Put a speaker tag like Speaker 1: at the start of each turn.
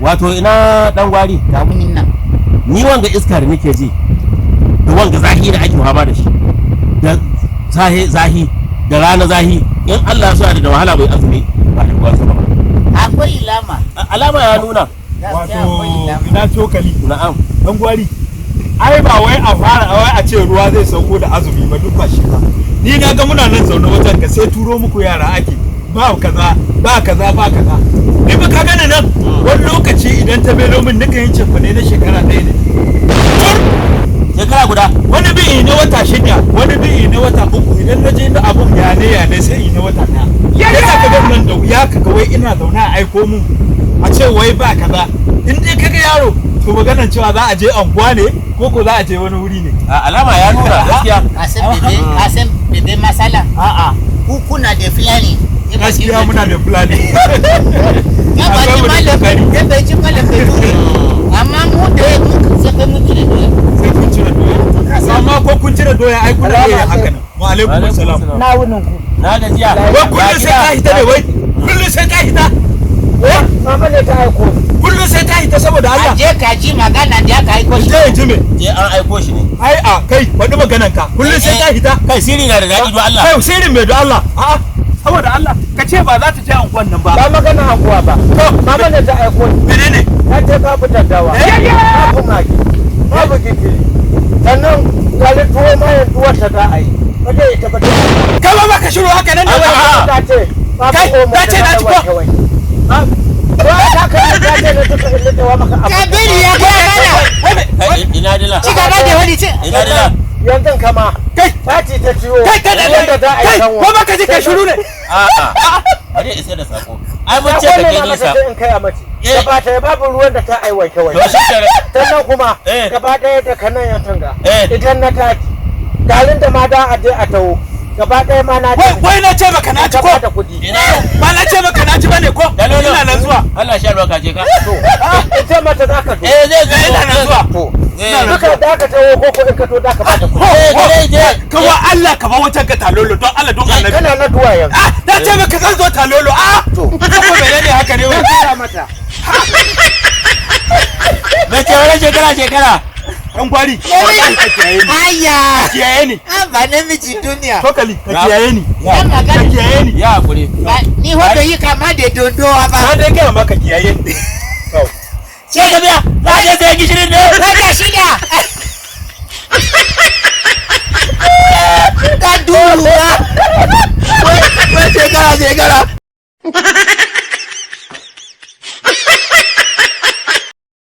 Speaker 1: wato ina dan gwari
Speaker 2: ga munin nan.
Speaker 1: ni wanga iska da nake ji da wanga zahi da ake fama da shi da sahe zahi da rana zahi in Allah ya so da wahala bai azumi ba da ruwan sama ba
Speaker 2: Akwai
Speaker 1: alama ya nuna
Speaker 3: wato ina cokali
Speaker 1: na'am
Speaker 3: dan gwari ai ba wai a fara wai a ce ruwa zai sauko da azumi ba duk ba shi ba ni na ga muna nan zaune wajen ka sai turo muku yara ake ba kaza ba kaza ba kaza ni ba ka gane nan wani lokaci idan ta belo min nika yin cefane na shekara ɗaya ne
Speaker 1: shekara guda
Speaker 3: wani bi na wata shida wani bi na wata uku idan na je da abun yane sai na wata ɗaya yadda ka ga nan da wuya ka ga wai ina zaune a aiko mun a ce wai ba kaza in dai kaga yaro to maganar cewa za a je anguwa ne ko za a je wani wuri ne
Speaker 1: alama ya nuna gaskiya
Speaker 2: ka san bebe masala
Speaker 3: a'a
Speaker 2: ku kuna da fulani
Speaker 3: gaskiya muna da fulani
Speaker 2: ya ba ji malam ya bai ji malam bai turi amma mu da muka saka mu cire doya
Speaker 3: sai kun cire doya amma ko kun cire doya ai kuna iya haka nan wa alaikum assalam
Speaker 2: na wunin ku
Speaker 1: na gajiya
Speaker 3: wai kullum sai ka hita ne wai kullum sai ka hita
Speaker 2: mama ne ta aiko
Speaker 3: kullum sai ka hita saboda Allah
Speaker 2: je ka ji magana da aka aiko shi
Speaker 3: je ji me
Speaker 1: je an aiko shi ne
Speaker 3: ai a kai wani maganan ka kullum sai ka hita
Speaker 1: kai sirri na da daɗi don Allah
Speaker 3: kai sirrin mai don Allah a'a saboda Allah ka ce ba za ta je anguwan nan ba
Speaker 2: ba magana anguwa ba
Speaker 3: to
Speaker 2: mama ne ta aiko
Speaker 3: menene
Speaker 2: ta ce ka fitar dawa babu magi babu gikiri sannan wani tuwo ma yin tuwar ta za a yi ba zai tabbatar
Speaker 3: kai ba ka shiru haka nan da wai
Speaker 2: ta ce
Speaker 3: kai ta ce na ci ko
Speaker 2: ta kai ta ce da duka inda ta wa maka abu ka bari ya kai
Speaker 1: ina dila
Speaker 2: ci gaba da wani ce
Speaker 1: ina dila
Speaker 2: yanzu kama
Speaker 3: kai
Speaker 2: fati ta ciwo
Speaker 3: kai
Speaker 2: wanda za a yi kanwa
Speaker 3: ko ba ka ji ka shiru ne
Speaker 1: a'a bari isa da sako ai mun ce ka ke nisa
Speaker 2: in kai a mace gaba ta babu ruwan da ta aiwake wai
Speaker 1: to shi kare
Speaker 2: sannan kuma gaba ɗaya da kanan ya tanga idan na taki galin da ma da a je a tawo gaba ɗaya ma na
Speaker 3: wai na ce maka na ci ko ba na ce maka na ci bane ko ina nan zuwa
Speaker 1: Allah sha ruwa ka je ka
Speaker 2: to ita mata za ka zo
Speaker 1: zai
Speaker 3: ina nan zuwa
Speaker 2: to duka da ka tawo ko in ka to da ka bata kuɗi
Speaker 3: kawa Allah ka ba wutar ka talolo don Allah don Allah
Speaker 2: kana na duwa yanzu
Speaker 3: na ce maka zan zo talolo
Speaker 2: to
Speaker 3: ko menene haka ne wai
Speaker 2: kira mata
Speaker 1: me ce wani shekara
Speaker 3: dan gwari
Speaker 2: ayya
Speaker 3: kiyaye ni
Speaker 2: ba namiji duniya
Speaker 3: tokali ka kiyaye ni
Speaker 2: ka
Speaker 3: kiyaye ni
Speaker 1: ya hakuri
Speaker 2: ni hoto yi kama da dondowa ba
Speaker 3: na dai gaya maka kiyaye ni
Speaker 1: ce ka biya za ka sai gishirin ne
Speaker 2: wata shida ka duruwa
Speaker 1: wai shekara